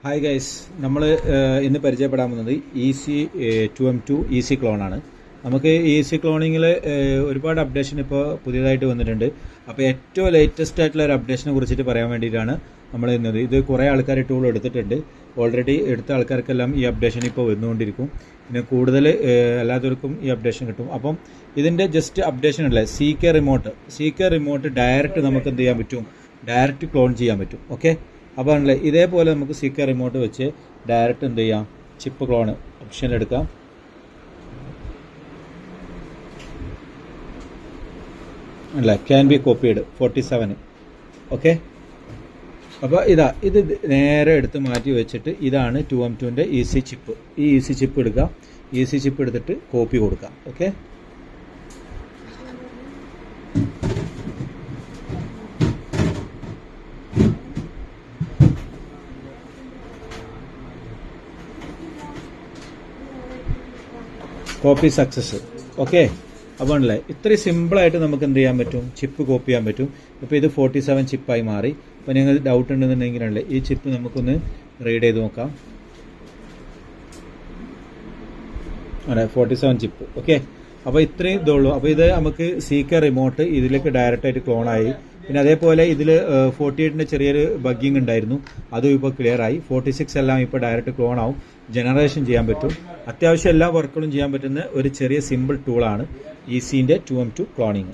Hi guys, നമ്മൾ ഇന്ന് പരിചയപ്പെടാൻ പോകുന്നത് EC2M2 ഈസി ക്ലോണാണ്. നമുക്ക് ഈസി ക്ലോണിങ്ങിൽ ഒരുപാട് അപ്ഡേഷൻ ഇപ്പോൾ പുതിയതായിട്ട് വന്നിട്ടുണ്ട്. അപ്പോൾ ഏറ്റവും ലേറ്റസ്റ്റ് ആയിട്ടുള്ള ഒരു അപ്ഡേഷനെ കുറിച്ചിട്ട് പറയാൻ വേണ്ടിയിട്ടാണ് നമ്മൾ ഇന്നത്. ഇത് കുറേ ആൾക്കാർ ടൂൾ എടുത്തിട്ടുണ്ട്. ഓൾറെഡി എടുത്ത ആൾക്കാർക്കെല്ലാം ഈ അപ്ഡേഷൻ ഇപ്പോൾ വന്നുകൊണ്ടിരിക്കും. പിന്നെ കൂടുതൽ എല്ലാവർക്കും ഈ അപ്ഡേഷൻ കിട്ടും. അപ്പം ഇതിൻ്റെ ജസ്റ്റ് അപ്ഡേഷൻ അല്ലേ, CK റിമോട്ട് ഡയറക്റ്റ് നമുക്ക് എന്ത് ചെയ്യാൻ പറ്റും, ഡയറക്റ്റ് ക്ലോൺ ചെയ്യാൻ പറ്റും. ഓക്കെ, അപ്പോൾ ആണല്ലേ ഇതേപോലെ നമുക്ക് CK റിമോട്ട് വെച്ച് ഡയറക്റ്റ് എന്ത് ചെയ്യാം, ചിപ്പ് ക്ലോൺ ഓപ്ഷൻ എടുക്കാം. അല്ല, ക്യാൻ ബി കോപ്പീഡ് 47. ഓക്കെ, അപ്പോൾ ഇത് നേരെ എടുത്ത് മാറ്റി വെച്ചിട്ട് ഇതാണ് 2M2ൻ്റെ ഈസി ചിപ്പ്. ഈ ഈസി ചിപ്പ് എടുക്കാം. ഈസി ചിപ്പ് എടുത്തിട്ട് കോപ്പി കൊടുക്കാം. Okay, copy success. ഓക്കെ, അപ്പോൾ ആണല്ലേ ഇത്രയും സിമ്പിളായിട്ട് നമുക്ക് എന്ത് ചെയ്യാൻ പറ്റും, ചിപ്പ് കോപ്പി ചെയ്യാൻ പറ്റും. ഇപ്പോൾ ഇത് 47 ചിപ്പായി മാറി. അപ്പോൾ നിങ്ങൾക്ക് ഡൗട്ട് ഉണ്ടെന്നുണ്ടെങ്കിലല്ലേ ഈ ചിപ്പ് നമുക്കൊന്ന് റീഡ് ചെയ്ത് നോക്കാം. അതെ, 47 ചിപ്പ്. ഓക്കെ, അപ്പോൾ ഇത്രയും ഇതുള്ളൂ. അപ്പോൾ ഇത് നമുക്ക് CK റിമോട്ട് ഇതിലേക്ക് ഡയറക്റ്റായിട്ട് ക്ലോണായി. പിന്നെ അതേപോലെ ഇതിൽ 48ൻ്റെ ചെറിയൊരു ബഗ്ഗിങ് ഉണ്ടായിരുന്നു, അതും ഇപ്പോൾ ക്ലിയർ ആയി. 46 എല്ലാം ഇപ്പോൾ ഡയറക്റ്റ് ക്ലോൺ ആവും, ജനറേഷൻ ചെയ്യാൻ പറ്റും. അത്യാവശ്യം എല്ലാ വർക്കുകളും ചെയ്യാൻ പറ്റുന്ന ഒരു ചെറിയ സിമ്പിൾ ടൂളാണ് ECൻ്റെ 2M2 ക്ലോണിങ്.